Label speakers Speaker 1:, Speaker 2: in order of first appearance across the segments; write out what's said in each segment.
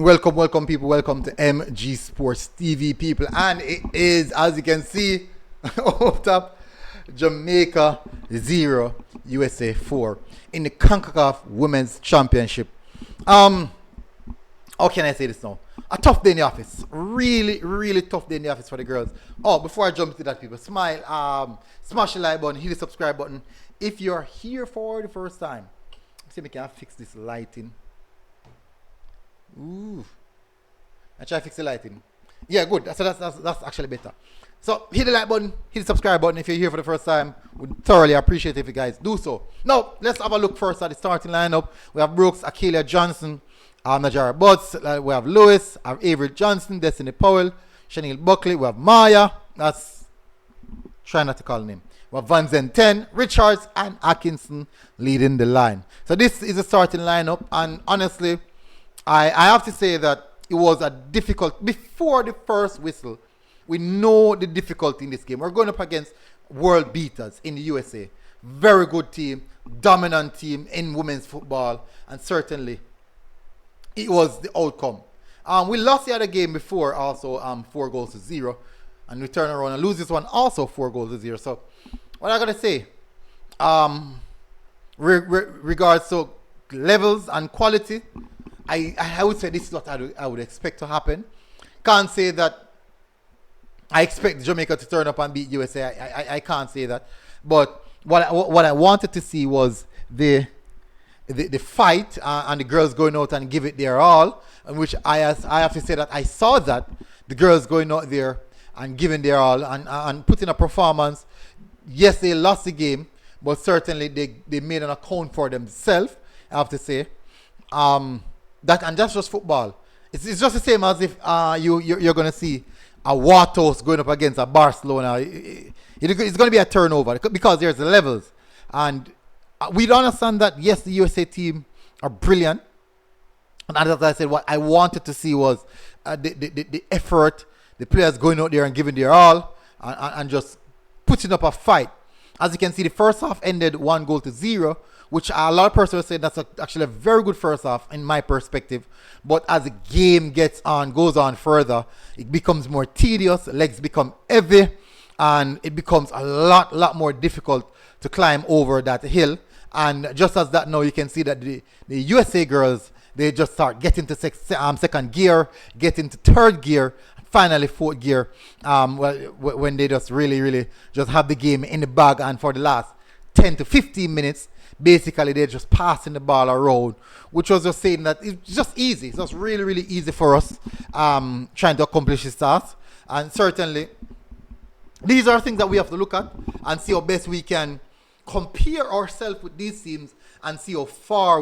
Speaker 1: Welcome, people. Welcome to MG Sports TV, people. And it is, as you can see, up top, Jamaica 0, USA 4 in the Concacaf Women's Championship. How can I say this now? A tough day in the office. Really tough day in the office for the girls. Oh, before I jump into that, people, smile, smash the like button, hit the subscribe button. If you're here for the first time, see if we can fix this lighting. Ooh. I try to fix the lighting. Yeah, good. So that's actually better. So hit the like button, hit the subscribe button if you're here for the first time. Would thoroughly appreciate it if you guys do so. Now, let's have a look first at the starting lineup. We have Brooks, Akeelia Johnson, Najara Butts. We have Lewis, I have Avery Johnson, Destiny Powell, Chanel Buckley. We have Maya. That's, try not to call her name. We have Van Zenten, Richards, and Atkinson leading the line. So this is a starting lineup, and honestly, I have to say that it was a difficult, before the first whistle, we know the difficulty in this game. We're going up against world beaters in the USA. Very good team, dominant team in women's football, and certainly it was the outcome. We lost the other game before also 4-0, and we turn around and lose this one also 4-0. So what I gotta say, regards to levels and quality, I would say this is what I would expect to happen. Can't say that I expect Jamaica to turn up and beat USA. I can't say that. But what I wanted to see was the fight and the girls going out and give it their all. In which I have to say that I saw that the girls going out there and giving their all and putting a performance. Yes, they lost the game, but certainly they made an account for themselves, I have to say. And that's just football. It's just the same as if you're going to see a Watos going up against a Barcelona. It's going to be a turnover because there's the levels. And we don't understand that, yes, the USA team are brilliant. And as I said, what I wanted to see was the effort, the players going out there and giving their all and just putting up a fight. As you can see, the first half ended 1-0, which a lot of persons say that's actually a very good first half in my perspective. But as the game goes on further, it becomes more tedious, legs become heavy, and it becomes a lot more difficult to climb over that hill. And just as that now, you can see that the USA girls, they just start getting to second gear, get into third gear, finally fourth gear, when they just really just have the game in the bag. And for the last 10 to 15 minutes, basically they're just passing the ball around, which was just saying that it's just easy. It's just really easy for us trying to accomplish this task. And certainly these are things that we have to look at and see how best we can compare ourselves with these teams and see how far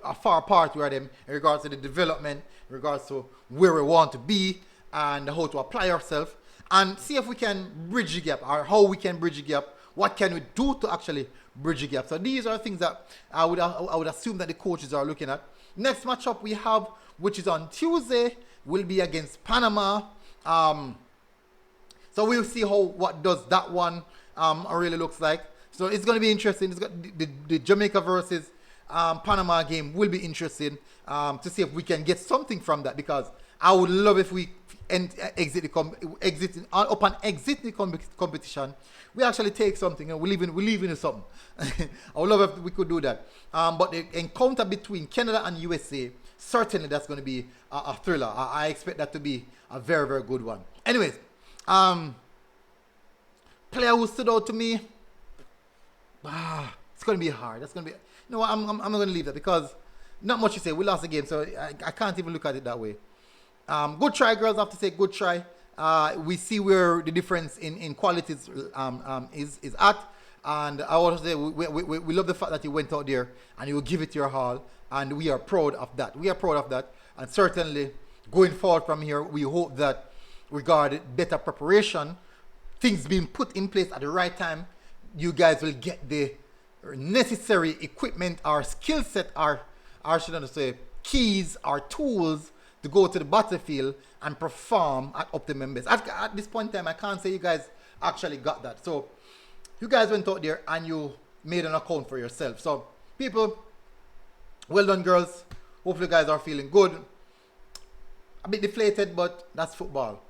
Speaker 1: apart we are them in regards to the development, in regards to where we want to be and how to apply ourselves, and see if we can bridge the gap, or how we can bridge the gap. What can we do to actually bridge the gap? So these are things that I would assume that the coaches are looking at. Next matchup we have, which is on Tuesday, will be against Panama. So we'll see what does that one really looks like. So it's going to be interesting. It's got the Jamaica versus Panama game will be interesting to see if we can get something from that, because I would love if we exit the competition. We actually take something and we leave in something. I would love if we could do that. But the encounter between Canada and USA, certainly that's going to be a thriller. I expect that to be a very good one. Anyways, player who stood out to me, it's going to be hard. That's going to be, I'm not going to leave that because not much to say. We lost the game, so I can't even look at it that way. Good try, girls. I have to say, good try. We see where the difference in qualities is at, and I want to say we love the fact that you went out there and you will give it your all, and we are proud of that. And certainly going forward from here, we hope that regarding better preparation, things being put in place at the right time, you guys will get the necessary equipment, our skill set, our should I say keys, our tools to go to the battlefield and perform at optimum best. At this point in time, I can't say you guys actually got that. So you guys went out there and you made an account for yourself. So people, well done, girls. Hopefully you guys are feeling good. a bit deflated, but that's football.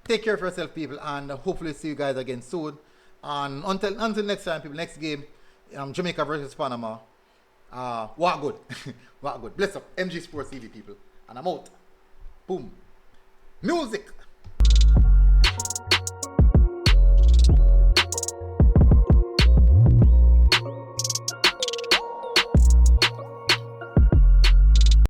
Speaker 1: Take care of yourself, people, and hopefully see you guys again soon. And until next time, people, next game, Jamaica versus Panama. What good. What good. Bless up. MG Sports TV, people. And I'm out. Boom. Music.